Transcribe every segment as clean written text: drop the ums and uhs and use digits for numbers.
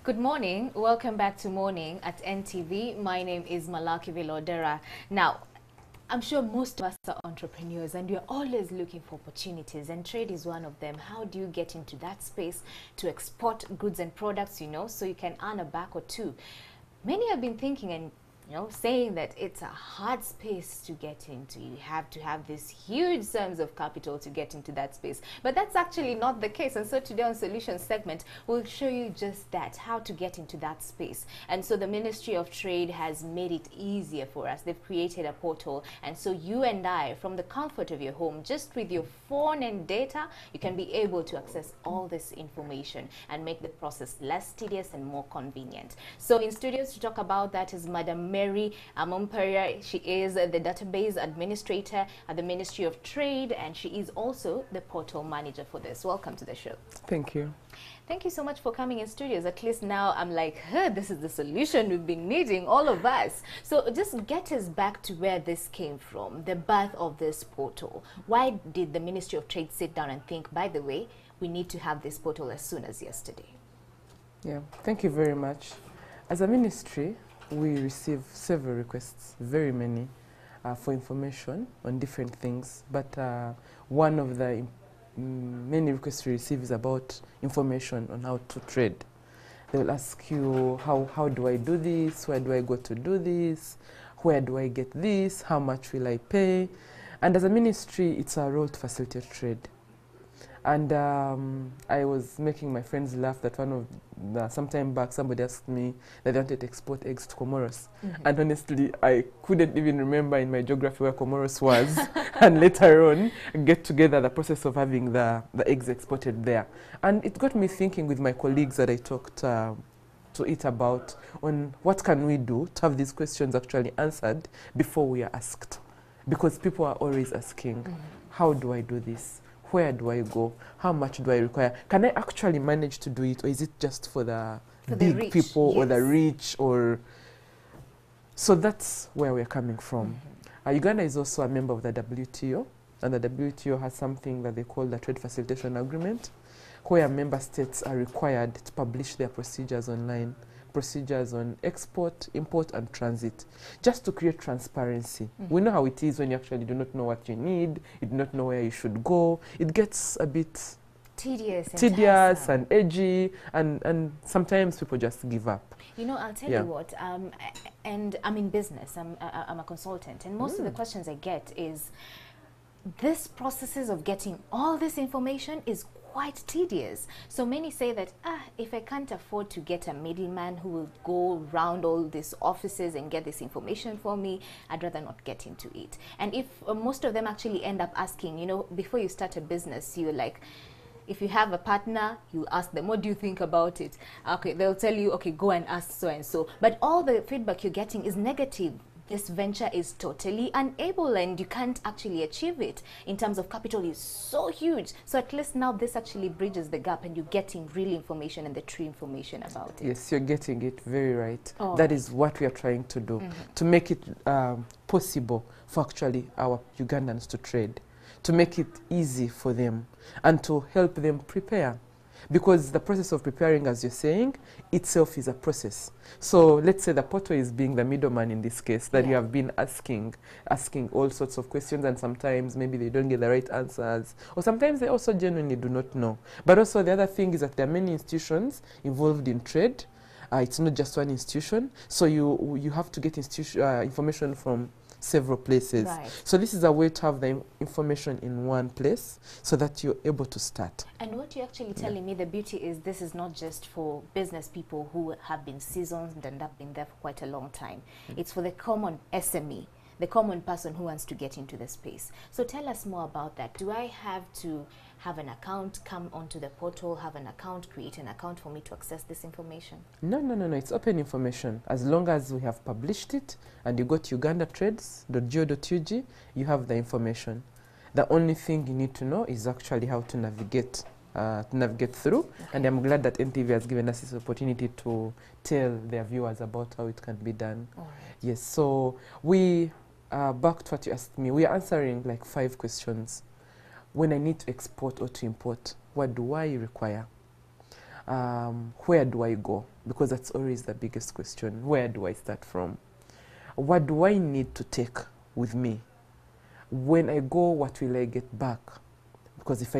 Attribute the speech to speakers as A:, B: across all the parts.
A: Good morning. Welcome back to Morning at NTV. My name is Malaki Vilodera. Now, I'm sure most of us are entrepreneurs and we're always looking for opportunities, and trade is one of them. How do you get into that space to export goods and products, so you can earn a buck or two? Many have been thinking and saying that it's a hard space to get into. You have to have this huge sums of capital to get into that space. But that's actually not the case. And so today on Solutions segment, we'll show you just that, how to get into that space. And so the Ministry of Trade has made it easier for us. They've created a portal. And so you and I, from the comfort of your home, just with your phone and data, you can be able to access all this information and make the process less tedious and more convenient. So in studios to talk about that is Madam Mary Amomperia. She is the database administrator at the Ministry of Trade, and she is also the portal manager for this. Welcome to the show.
B: Thank you.
A: Thank you so much for coming in studios. At least now I'm like, this is the solution we've been needing, all of us. So just get us back to where this came from, the birth of this portal. Why did the Ministry of Trade sit down and think, by the way, we need to have this portal as soon as yesterday?
B: Yeah, thank you very much. As a ministry, we receive several requests, very many, for information on different things. But one of the many requests we receive is about information on how to trade. They will ask you, how do I do this? Where do I go to do this? Where do I get this? How much will I pay? And as a ministry, it's our role to facilitate trade. And I was making my friends laugh that some time back somebody asked me that they wanted to export eggs to Comoros. And honestly, I couldn't even remember in my geography where Comoros was. And later on, get together the process of having the eggs exported there. And it got me thinking with my colleagues that I talked to it about on what can we do to have these questions actually answered before we are asked. Because people are always asking, how do I do this? Where do I go? How much do I require? Can I actually manage to do it, or is it just for the big people, or the rich? So that's where we're coming from. Uganda is also a member of the WTO, and the WTO has something that they call the Trade Facilitation Agreement, where member states are required to publish their procedures online, procedures on export, import, and transit, just to create transparency. We know how it is when you actually do not know what you need, you do not know where you should go. It gets a bit tedious and edgy, and sometimes people just give up.
A: I'll tell you what, and I'm in business, I'm a consultant, and most of the questions I get is, this processes of getting all this information is quite tedious. So many say that, if I can't afford to get a middleman who will go around all these offices and get this information for me, I'd rather not get into it. And if most of them actually end up asking, before you start a business, you're like, if you have a partner, you ask them, what do you think about it? Okay, they'll tell you, okay, go and ask so and so. But all the feedback you're getting is negative. This venture is totally unable and you can't actually achieve it. In terms of capital, is so huge. So at least now this actually bridges the gap and you're getting real information and the true information about it.
B: Yes, you're getting it very right. That is what we are trying to do, to make it possible for actually our Ugandans to trade, to make it easy for them and to help them prepare. Because the process of preparing, as you're saying, itself is a process. So let's say the portal is being the middleman in this case, that you have been asking all sorts of questions, and sometimes maybe they don't get the right answers, or sometimes they also genuinely do not know. But also the other thing is that there are many institutions involved in trade. It's not just one institution. So you have to get information from several places. So this is a way to have the information in one place so that you're able to start.
A: And what you're actually telling me, the beauty is this is not just for business people who have been seasoned and have been there for quite a long time. It's for the common SME, the common person who wants to get into the space. So tell us more about that. Do I have to have an account, come onto the portal, have an account, create an account for me to access this information?
B: No. It's open information. As long as we have published it and you go to ugandatrades.go.ug, you have the information. The only thing you need to know is actually how to navigate through. And I'm glad that NTV has given us this opportunity to tell their viewers about how it can be done. Yes, so we, back to what you asked me, we are answering like 5 questions. When I need to export or to import, what do I require? where do I go? Because that's always the biggest question. Where do I start from? What do I need to take with me? When I go, what will I get back? Because if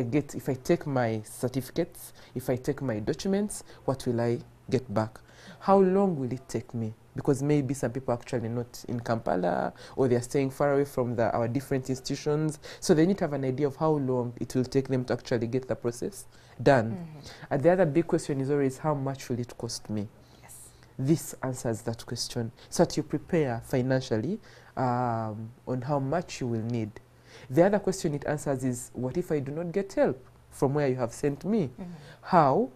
B: I take my certificates, if I take my documents, what will I get back? How long will it take me? Because maybe some people are actually not in Kampala, or they're staying far away from our different institutions. So they need to have an idea of how long it will take them to actually get the process done. And the other big question is always, how much will it cost me?
A: Yes.
B: This answers that question, so that you prepare financially on how much you will need. The other question it answers is, what if I do not get help from where you have sent me? How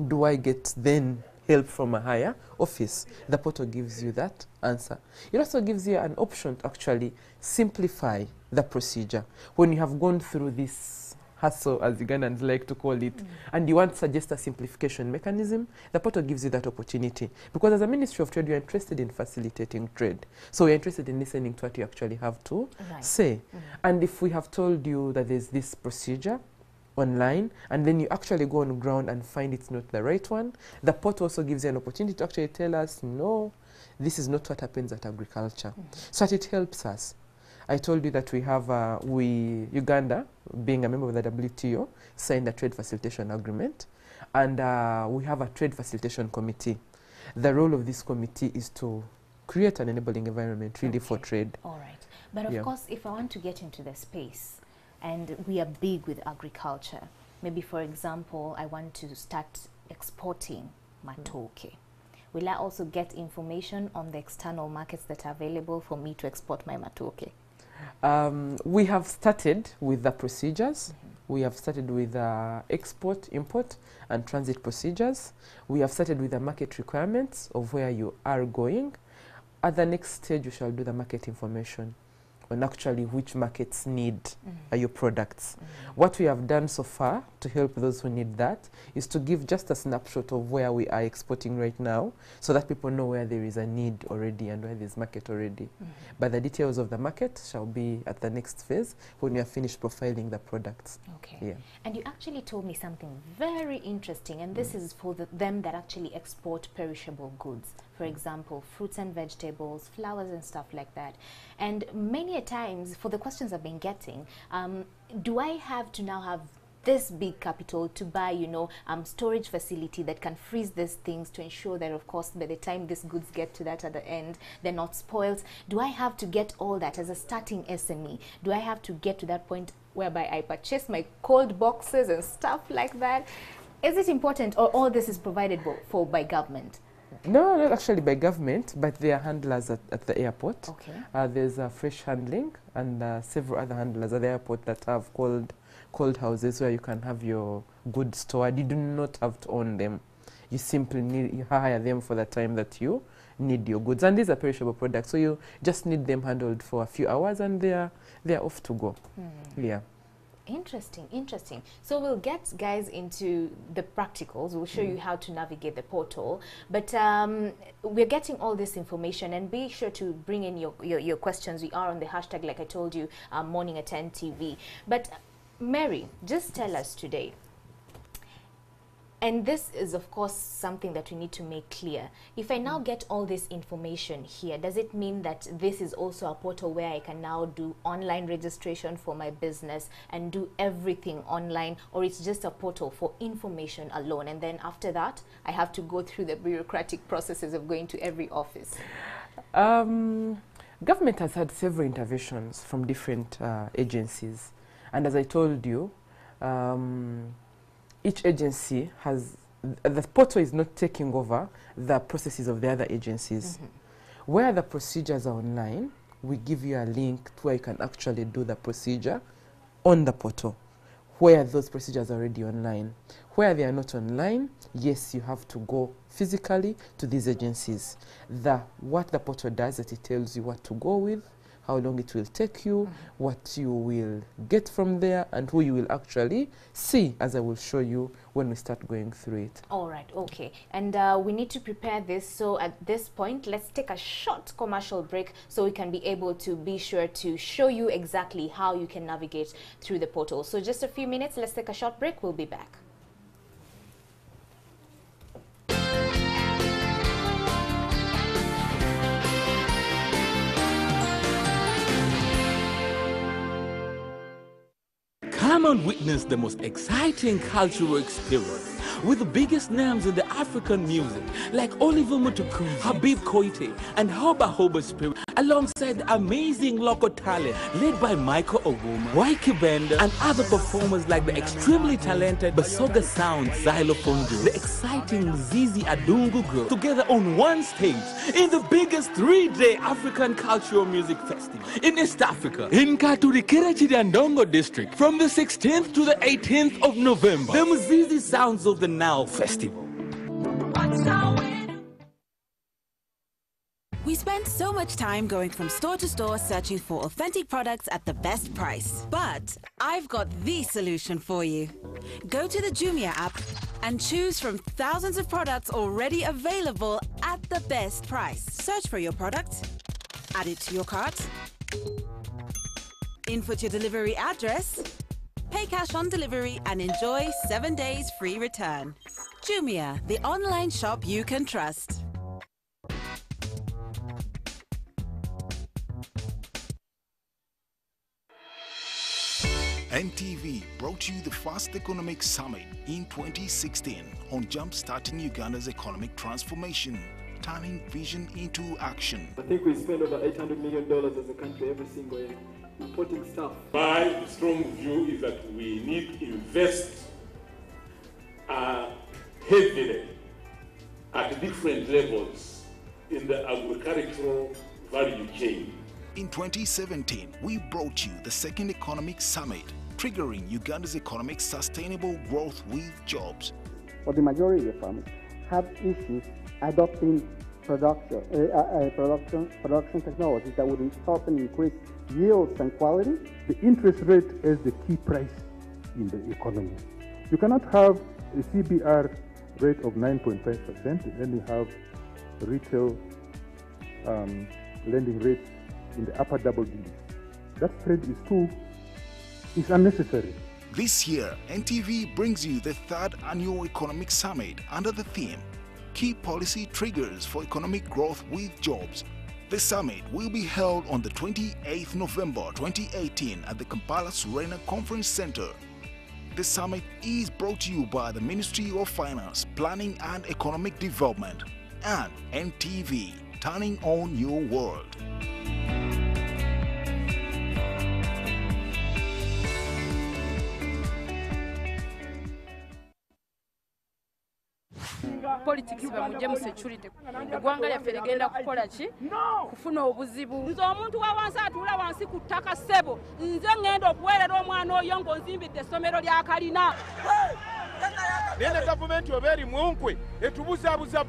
B: do I get then help from a higher office? The portal gives you that answer. It also gives you an option to actually simplify the procedure. When you have gone through this hassle, as Ugandans like to call it, and you want to suggest a simplification mechanism, the portal gives you that opportunity. Because as a Ministry of Trade, you're interested in facilitating trade. So we're interested in listening to what you actually have to say. And if we have told you that there's this procedure online, and then you actually go on ground and find it's not the right one, the portal also gives you an opportunity to actually tell us, no, this is not what happens at agriculture. So that it helps us. I told you that we have, Uganda, being a member of the WTO, signed a trade facilitation agreement, and we have a trade facilitation committee. The role of this committee is to create an enabling environment really for trade.
A: All right. But of course, if I want to get into the space, and we are big with agriculture, maybe for example, I want to start exporting matoke. Will I also get information on the external markets that are available for me to export my matoke?
B: We have started with the procedures. We have started with export, import, and transit procedures. We have started with the market requirements of where you are going. At the next stage, we shall do the market information on actually which markets need your products. What we have done so far to help those who need that is to give just a snapshot of where we are exporting right now, so that people know where there is a need already and where there's market already. But the details of the market shall be at the next phase when we are finished profiling the products.
A: Okay.
B: Yeah.
A: And you actually told me something very interesting, and this is for them that actually export perishable goods. For example, fruits and vegetables, flowers and stuff like that. And many a times, for the questions I've been getting, do I have to now have this big capital to buy, you know, storage facility that can freeze these things to ensure that, of course, by the time these goods get to that at the end, they're not spoiled? Do I have to get all that as a starting SME? Do I have to get to that point whereby I purchase my cold boxes and stuff like that? Is it important, or all this is provided for by government?
B: No, not actually by government, but there are handlers at the airport.
A: Okay.
B: There's fresh handling and several other handlers at the airport that have cold houses where you can have your goods stored. You do not have to own them. You simply you hire them for the time that you need your goods. And these are perishable products, so you just need them handled for a few hours and they're off to go. Yeah.
A: Interesting, interesting. So we'll get guys into the practicals. We'll show you how to navigate the portal. But we're getting all this information, and be sure to bring in your questions. We are on the hashtag, like I told you, Morning at NTV. But Mary, just tell us today, and this is of course something that we need to make clear. If I now get all this information here, does it mean that this is also a portal where I can now do online registration for my business and do everything online, or it's just a portal for information alone, and then after that I have to go through the bureaucratic processes of going to every office?
B: Government has had several interventions from different agencies, and as I told you, each agency has, the portal is not taking over the processes of the other agencies. Where the procedures are online, we give you a link to where you can actually do the procedure on the portal, where those procedures are already online. Where they are not online, yes, you have to go physically to these agencies. What the portal does is it tells you what to go with, how long it will take you, what you will get from there, and who you will actually see, as I will show you when we start going through it.
A: All right, okay. And we need to prepare this. So at this point, let's take a short commercial break so we can be able to be sure to show you exactly how you can navigate through the portal. So just a few minutes, let's take a short break. We'll be back.
C: Come and witness the most exciting cultural experience with the biggest names in the African music like Oliver Mutukudzi, Habib Koité, and Hoba Hoba Spirit, alongside amazing local talent led by Michael Owuma, Waiki Benda, and other performers like the extremely talented Basoga Sound Xylophone Group, the exciting Zizi Adungu Group, together on one stage in the biggest 3-day African Cultural Music Festival in East Africa, in Katurikira Chiriandongo district, from the 16th to the 18th of November. The Mzizi Sounds of the Now Festival.
D: We spend so much time going from store to store searching for authentic products at the best price. But I've got the solution for you. Go to the Jumia app and choose from thousands of products already available at the best price. Search for your product, add it to your cart, input your delivery address, pay cash on delivery, and enjoy 7 days free return. Jumia, the online shop you can trust.
E: NTV brought you the first economic summit in 2016 on jumpstarting Uganda's economic transformation, turning vision into action.
F: I think we spend over $800 million as a country every single year importing stuff.
G: My strong view is that we need to invest heavily at different levels in the agricultural value chain.
E: In 2017, we brought you the second economic summit, triggering Uganda's economic sustainable growth with jobs.
H: For the majority of farmers, have issues adopting production technologies that would help and increase yields and quality.
I: The interest rate is the key price in the economy. You cannot have a CBR rate of 9.5% and then you have retail lending rates in the upper double digits. That spread is unnecessary.
E: This year, NTV brings you the third annual economic summit under the theme, Key Policy Triggers for Economic Growth with Jobs. The summit will be held on the 28th November 2018 at the Kampala Serena Conference Center. The summit is brought to you by the Ministry of Finance, Planning and Economic Development and NTV, turning on your world.
J: Politics bamuje mu security eggwanga lyaffe ligenda kukola ki kufuna obuzibu nze omuntu wa wansi atuula wansi ku ttaka ssebo nze ngenda okuweerera omwana oyo ng'onzimbidde essomero lya kalina
K: naye ne gavumenti oba eri munkwe etubuzaabuza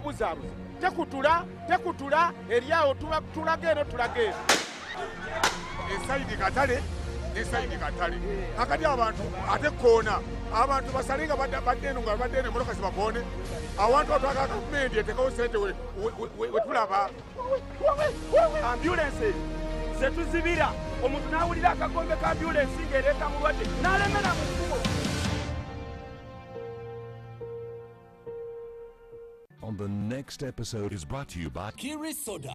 K: tekutula eri awo tulaga eno tulaga eno esayidi katale n'esayidi katale akati abantu ate koona abantu basalinga badde eno nga badde eno emmotoka zibakoone awantu otwaga gavumenti etekawo sente wetulaba ambulensi zetuzibira omuntu n'awulira akagombe ka ambulensi ng'ereeta mulwadde n'alemera mu kkubo.
L: On the next episode is brought to you by
M: Kiri Soda.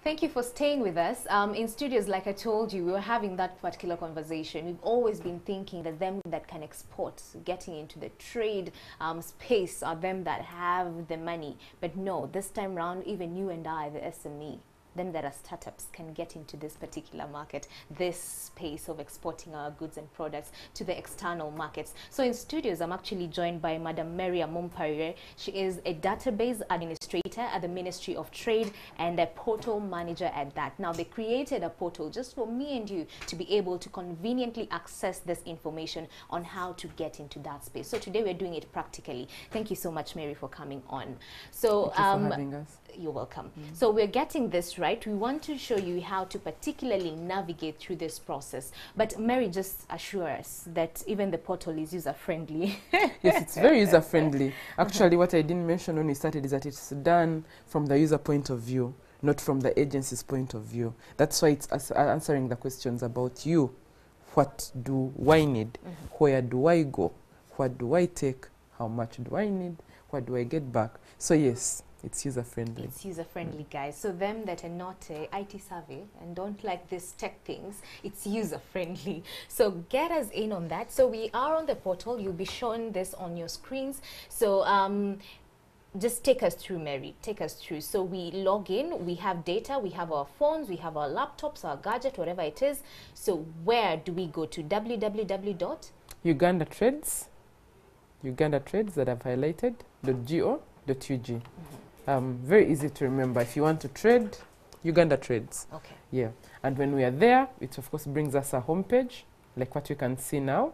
A: Thank you for staying with us. In studios, like I told you, we were having that particular conversation. We've always been thinking that them that can export, getting into the trade space, are them that have the money. But no, this time round, even you and I, the SME, them that are startups, can get into this particular market, this space of exporting our goods and products to the external markets. So in studios, I'm actually joined by Madam Maria Mumparire. She is a database administrator at the Ministry of Trade and a portal manager at that. Now, they created a portal just for me and you to be able to conveniently access this information on how to get into that space. So today we're doing it practically. Thank you so much, Mary, for coming on. So
B: Thank you for having us.
A: You're welcome. So we're getting this right. We want to show you how to particularly navigate through this process. But Mary, just assure us that even the portal is user-friendly.
B: Yes, it's very user-friendly. Actually, what I didn't mention when we started is that it's done from the user point of view, not from the agency's point of view. That's why it's answering the questions about you. What do I need? Where do I go? What do I take? How much do I need? What do I get back? So yes, it's user-friendly.
A: It's user-friendly, guys. So them that are not IT savvy and don't like these tech things, it's user-friendly. So get us in on that. So we are on the portal. You'll be showing this on your screens. So just take us through, Mary. Take us through. So we log in. We have data. We have our phones. We have our laptops, our gadget, whatever it is. So where do we go to? www.
B: Uganda Trades that I've highlighted, .go.ug. Very easy to remember. If you want to trade, Uganda Trades.
A: Okay.
B: Yeah. And when we are there, it of course brings us a homepage, like what you can see now.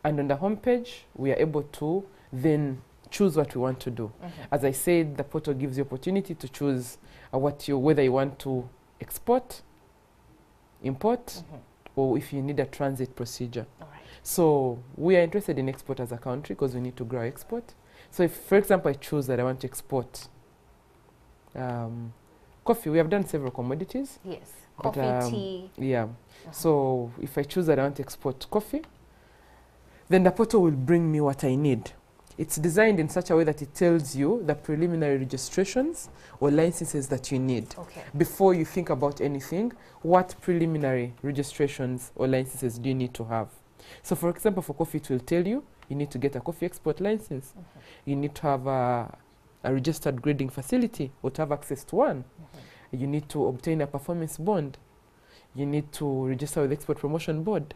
B: And on the homepage, we are able to then choose what we want to do. As I said, the portal gives you opportunity to choose whether you want to export, import, or if you need a transit procedure.
A: All right.
B: So we are interested in export as a country because we need to grow export. So if, for example, I choose that I want to export coffee, we have done several commodities.
A: Yes, coffee, tea.
B: Yeah. So if I choose that I want to export coffee, then the portal will bring me what I need. It's designed in such a way that it tells you the preliminary registrations or licenses that you need.
A: Okay.
B: Before you think about anything, what preliminary registrations or licenses do you need to have? So for example, for coffee, it will tell you, you need to get a coffee export license. You need to have a registered grading facility or to have access to one. You need to obtain a performance bond. You need to register with Export Promotion Board.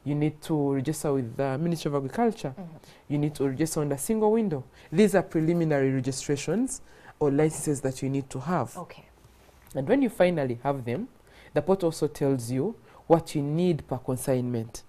B: You need to register with the Ministry of Agriculture. You need to register on a single window. These are preliminary registrations or licenses that you need to have.
A: Okay.
B: And when you finally have them, the portal also tells you what you need per consignment.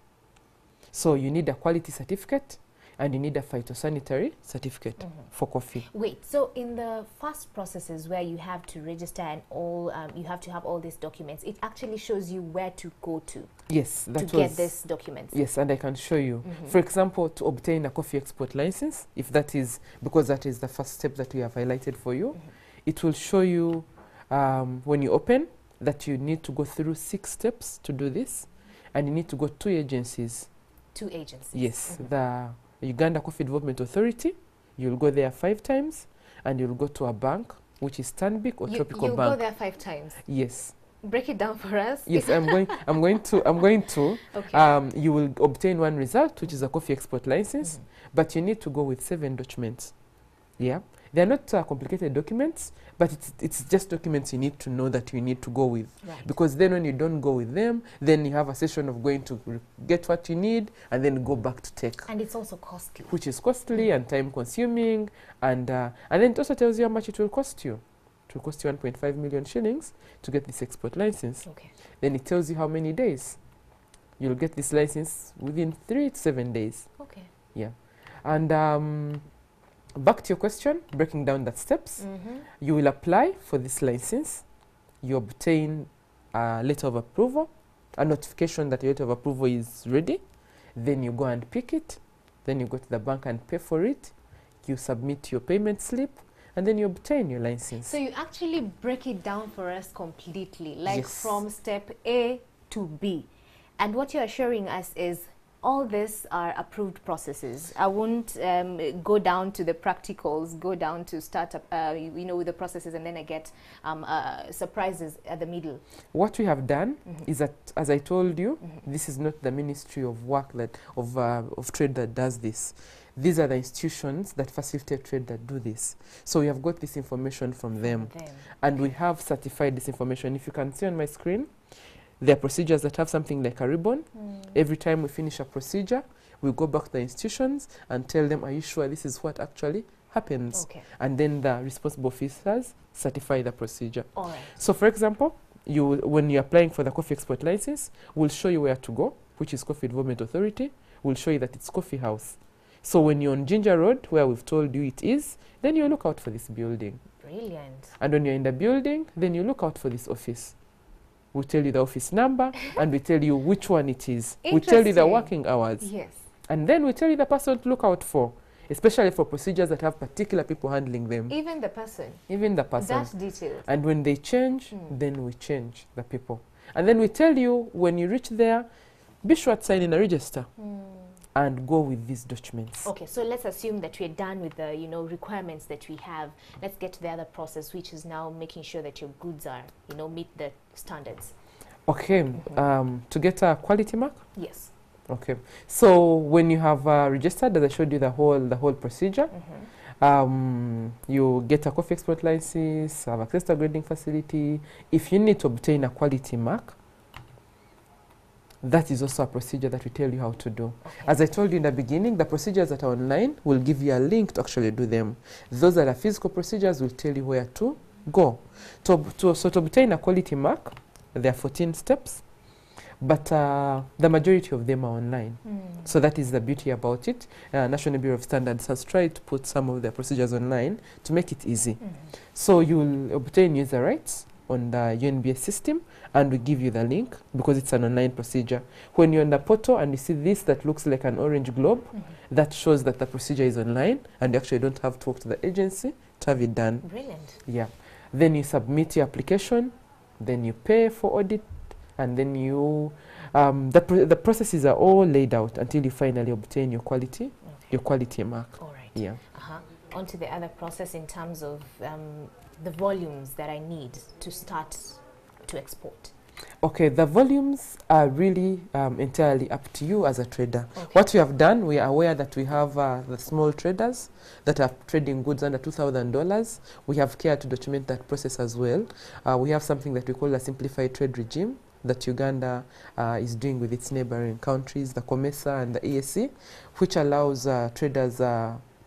B: So you need a quality certificate and you need a phytosanitary certificate for coffee.
A: Wait, so in the first processes where you have to register and all, you have to have all these documents, it actually shows you where to go to.
B: Yes,
A: to get these documents.
B: Yes, and I can show you. For example, to obtain a coffee export license, if that is, because that is the first step that we have highlighted for you, it will show you when you open that you need to go through 6 steps to do this, and you need to go to 2 agencies.
A: 2 agencies?
B: Yes, the Uganda Coffee Development Authority, you'll go there 5 times, and you'll go to a bank, which is Stanbic or Tropical
A: Bank.
B: Bank.
A: You'll go there 5 times?
B: Yes.
A: Break it down for us.
B: Yes, I'm going to.
A: Okay.
B: You will obtain one result, which is a coffee export license, but you need to go with 7 documents. Yeah. They are not complicated documents, but it's just documents you need to know that you need to go with.
A: Right.
B: Because then when you don't go with them, then you have a session of going to get what you need and then go back to take.
A: And it's also costly.
B: Which is costly and time consuming, and then it also tells you how much it will cost you. It will cost you 1.5 million shillings to get this export license.
A: Okay.
B: Then it tells you how many days. You'll get this license within 3 to 7 days.
A: Okay.
B: Yeah. And back to your question, breaking down the steps, you will apply for this license. You obtain a letter of approval, a notification that your letter of approval is ready. Then you go and pick it. Then you go to the bank and pay for it. You submit your payment slip, and then you obtain your license.
A: So you actually break it down for us completely, like
B: Yes.
A: from step A to B. And what you're assuring us is all these are approved processes. I won't go down to the practicals, go down to start up, with the processes, and then I get surprises at the middle.
B: What we have done is that, as I told you, this is not the Ministry of Work of Trade that does this. These are the institutions that facilitate trade that do this. So we have got this information from them. And we have certified this information. If you can see on my screen, there are procedures that have something like a ribbon. Every time we finish a procedure, we go back to the institutions and tell them, are you sure this is what actually happens?
A: Okay.
B: And then the responsible officers certify the procedure.
A: All right.
B: So for example, when you're applying for the coffee export license, we'll show you where to go, which is Coffee Development Authority. We'll show you that it's Coffee House. So when you're on Ginger Road, where we've told you it is, then you look out for this building.
A: Brilliant.
B: And when you're in the building, then you look out for this office. We tell you the office number and we tell you which one it is. We tell you the working hours.
A: Yes.
B: And then we tell you the person to look out for, especially for procedures that have particular people handling them.
A: Even the person?
B: Even the person.
A: That's detailed.
B: And when they change, then we change the people. And then we tell you, when you reach there, be sure to sign in a register and go with these documents.
A: Okay, so let's assume that we're done with the, requirements that we have. Let's get to the other process, which is now making sure that your goods are, meet the standards.
B: Okay, to get a quality mark?
A: Yes.
B: Okay, so when you have registered, as I showed you the whole procedure, you get a coffee export license, have access to a grading facility. If you need to obtain a quality mark, that is also a procedure that we tell you how to do. Okay. As I told you in the beginning, the procedures that are online will give you a link to actually do them. Those that are physical procedures will tell you where to go. So to obtain a quality mark, there are 14 steps, but the majority of them are online. So that is the beauty about it. National Bureau of Standards has tried to put some of their procedures online to make it easy. So you'll obtain user rights on the UNBS system, and we give you the link because it's an online procedure. When you're on the portal and you see this that looks like an orange globe, that shows that the procedure is online and you actually don't have to walk to the agency to have it done.
A: Brilliant.
B: Yeah. Then you submit your application, then you pay for audit, and then you, the processes are all laid out until you finally obtain your quality mark.
A: All right.
B: Yeah.
A: On to the other process in terms of the volumes that I need to start to export.
B: Okay, the volumes are really entirely up to you as a trader. Okay. What we have done, we are aware that we have the small traders that are trading goods under $2,000. We have cared to document that process as well. We have something that we call a simplified trade regime that Uganda is doing with its neighboring countries, the COMESA and the EAC, which allows traders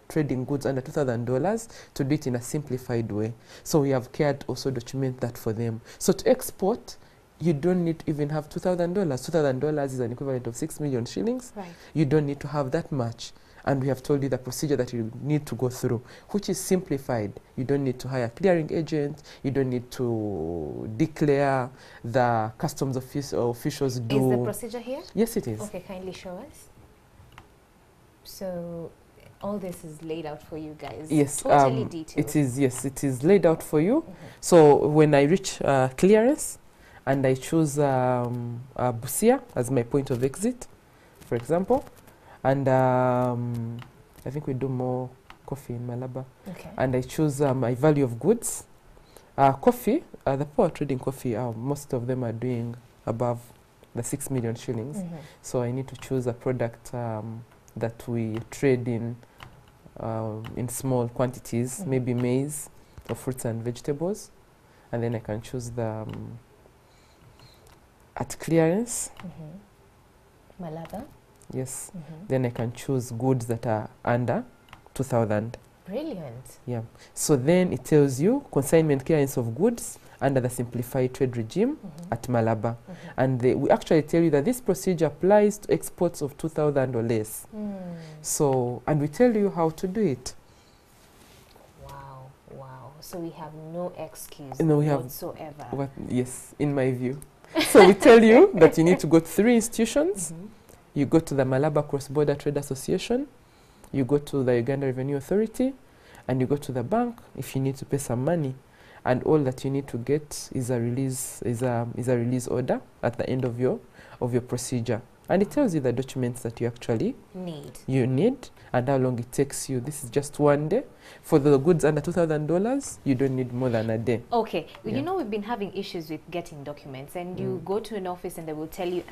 B: trading goods under $2,000 to do it in a simplified way. So we have cared also document that for them. So to export, you don't need to even have $2,000. $2,000 is an equivalent of 6 million shillings.
A: Right.
B: You don't need to have that much. And we have told you the procedure that you need to go through, which is simplified. You don't need to hire a clearing agent. You don't need to declare. The customs officials do.
A: Is the procedure here?
B: Yes, it is.
A: Okay, kindly show us. So all this is laid out for you guys.
B: Yes,
A: totally detailed.
B: it is. Yes, it is laid out for you. So when I reach clearance, and I choose Busia as my point of exit, for example, and I think we do more coffee in Malaba.
A: Okay.
B: And I choose my value of goods. Coffee, the poor trading coffee, most of them are doing above the 6 million shillings. So I need to choose a product that we trade in small quantities, maybe maize or fruits and vegetables. And then I can choose the at clearance.
A: Malaba.
B: Yes. Then I can choose goods that are under 2,000.
A: Brilliant.
B: Yeah. So then it tells you consignment clearance of goods under the simplified trade regime at Malaba. And we actually tell you that this procedure applies to exports of 2,000 or less. So, and we tell you how to do it.
A: Wow, wow. So we have no excuse
B: whatsoever. Yes, in my view. So we tell you that you need to go to 3 institutions. You go to the Malaba Cross-Border Trade Association, you go to the Uganda Revenue Authority, and you go to the bank if you need to pay some money. And all that you need to get is a release release order at the end of your procedure. And it tells you the documents that you actually need and how long it takes you. This is just 1 day. For the goods under $2,000, you don't need more than a day.
A: Okay. Yeah. You know, we've been having issues with getting documents, and you go to an office and they will tell you,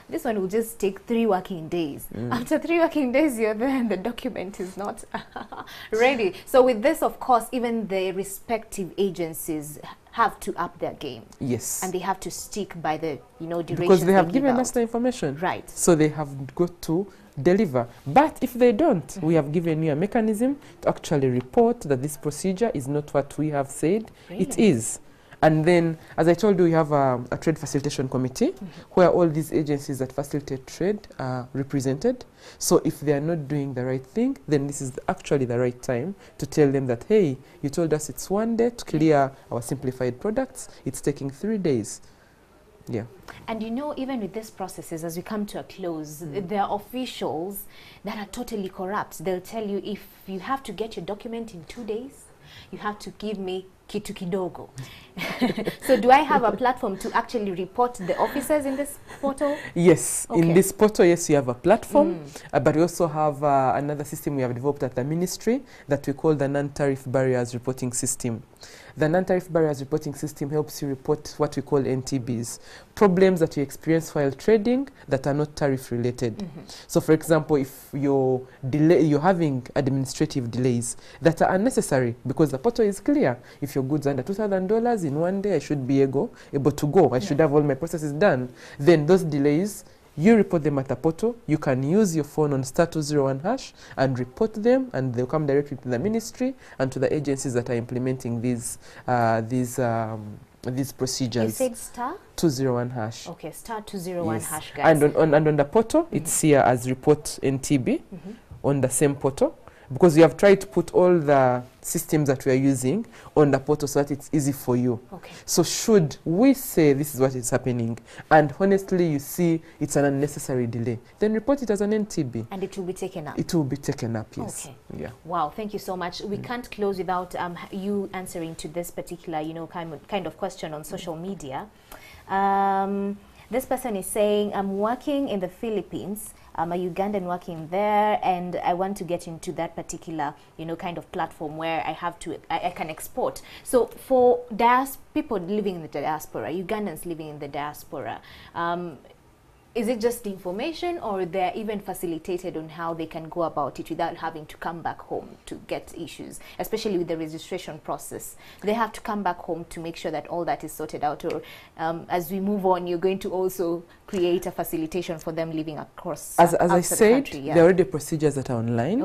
A: this one will just take 3 working days. After 3 working days, you're there and the document is not ready. So with this, of course, even the respective agencies have to up their game.
B: Yes.
A: And they have to stick by the, duration.
B: Because they have given us the information.
A: Right.
B: So they have got to deliver. But if they don't, we have given you a mechanism to actually report that this procedure is not what we have said it is. And then, as I told you, we have a trade facilitation committee where all these agencies that facilitate trade are represented. So if they are not doing the right thing, then this is actually the right time to tell them that, hey, you told us it's 1 day to clear our simplified products. It's taking 3 days. Yeah.
A: And you know, even with these processes, as we come to a close, there are officials that are totally corrupt. They'll tell you, if you have to get your document in 2 days, you have to give me kitu kidogo. So do I have a platform to actually report the officers in this portal?
B: Yes, in this portal, yes, you have a platform, but we also have another system we have developed at the ministry that we call the non-tariff barriers reporting system. The non-tariff barriers reporting system helps you report what we call NTBs, problems that you experience while trading that are not tariff related. So for example, if you're having administrative delays that are unnecessary because the portal is clear, if your goods are under $2,000 in 1 day, I should be able to go. I should have all my processes done. Then those delays, you report them at the portal. You can use your phone on *201# and report them, and they'll come directly to the ministry and to the agencies that are implementing these procedures.
A: You said *201#. Okay, *201#, guys.
B: And on the portal, it's here as report NTB on the same portal, because we have tried to put all the systems that we are using on the portal so that it's easy for you. So should we say this is what is happening, and honestly you see it's an unnecessary delay, then report it as an NTB.
A: And it will be taken up?
B: It will be taken up, yes.
A: Okay.
B: Yeah.
A: Wow, thank you so much. We can't close without you answering to this particular, you know, kind of question on social media. This person is saying, I'm working in the Philippines. I'm a Ugandan working there, and I want to get into that particular, you know, kind of platform where I can export. So for people living in the diaspora, Ugandans living in the diaspora, is it just information, or they're even facilitated on how they can go about it without having to come back home to get issues, especially with the registration process? They have to come back home to make sure that all that is sorted out, or as we move on, you're going to also create a facilitation for them living across
B: as I said,
A: the
B: there are already procedures that are online,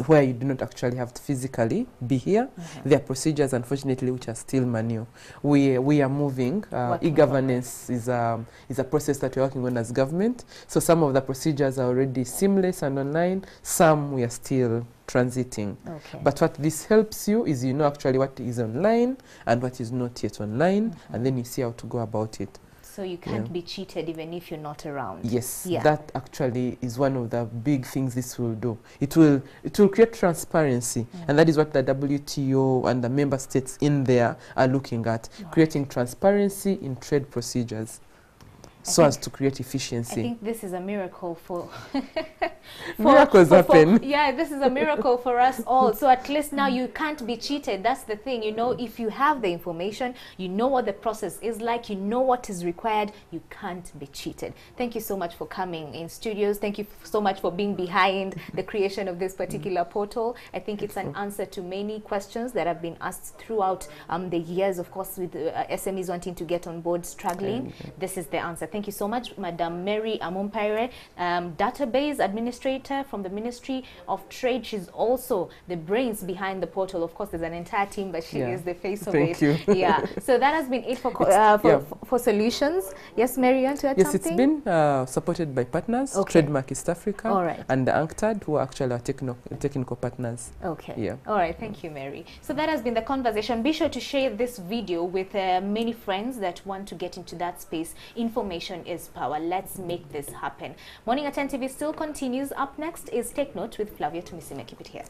B: where you do not actually have to physically be here. There are procedures, unfortunately, which are still manual. We are moving. E-governance is a process that we're working on as government. So some of the procedures are already seamless and online. Some we are still transiting. But what this helps you is you know actually what is online and what is not yet online, and then you see how to go about it.
A: So you can't be cheated even if you're not around.
B: Yes, that actually is one of the big things this will do. It will create transparency, and that is what the WTO and the member states in there are looking at, creating transparency in trade procedures, so as to create efficiency.
A: I think this is a miracle for
B: miracles happen.
A: Yeah, this is a miracle for us all. So at least now you can't be cheated. That's the thing, you know, if you have the information, you know what the process is like, you know what is required, you can't be cheated. Thank you so much for coming in studios. Thank you so much for being behind the creation of this particular portal. I think it's an answer to many questions that have been asked throughout the years, of course, with SMEs wanting to get on board, struggling. This is the answer. Thank you so much, Madam Mary Amumpaire, database administrator from the Ministry of Trade. She's also the brains behind the portal. Of course, there's an entire team, but she is the face of it.
B: Thank you.
A: Yeah. So that has been it for solutions. Yes, Mary, you want to add something?
B: Yes, it's been supported by partners, Trademark East Africa, and the UNCTAD, who are actually our technical partners.
A: Okay.
B: Yeah.
A: All right. Thank you, Mary. So that has been the conversation. Be sure to share this video with many friends that want to get into that space. Information is power. Let's make this happen. Morning at 10 TV still continues. Up next is Take Note with Flavia Tumisime. Keep it here.